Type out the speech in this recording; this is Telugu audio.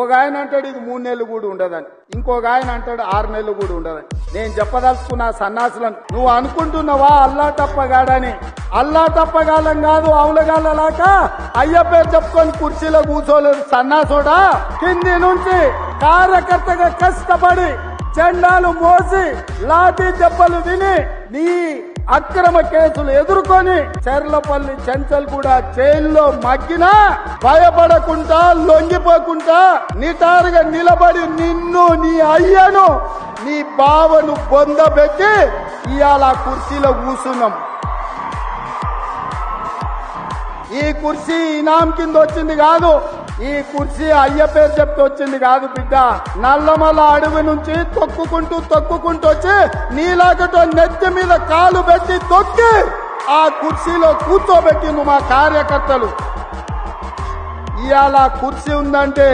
ఒక ఆయన అంటాడు ఇది 3 నెలలు కూడా ఉండదని, ఇంకొక ఆయన అంటాడు 6 నెలలు కూడా ఉండదని. నేను చెప్పదలుచుకున్న సన్నాసులను, నువ్వు అనుకుంటున్నావా అల్లా టప్పగాడని? అల్లా టప్పగాలం కాదు, అవులగాళ్ళలాక అయ్య పేరు చెప్పుకొని కుర్చీలో కూర్చోలేదు సన్నాసుడా. కింది నుంచి కార్యకర్తగా కష్టపడి జెండాలు మోసి లాఠీ దెబ్బలు విని నీ అక్రమ కేసులు ఎదుర్కొని చెర్లపల్లి చెంచల్ కూడా జైల్లో మగ్గినా భయపడకుండా లొంగిపోకుండా నిటారుగా నిలబడి నిన్ను, నీ అయ్యను, నీ బావను బొందబెట్టి ఇవాళ కుర్చీలో కూర్చున్నాం. ఈ కుర్చీ ఇనాం కింద వచ్చింది కాదు, ఈ కుర్చీ అయ్య పేరు చెప్తే వచ్చింది కాదు బిడ్డ. నల్లమల అడవి నుంచి తొక్కుకుంటూ వచ్చి నీలాగటో నెత్తి మీద కాలు పెట్టి తొక్కి ఆ కుర్చీలో కూర్చోబెట్టిండు మా కార్యకర్తలు. ఇవాళ కుర్చీ ఉందంటే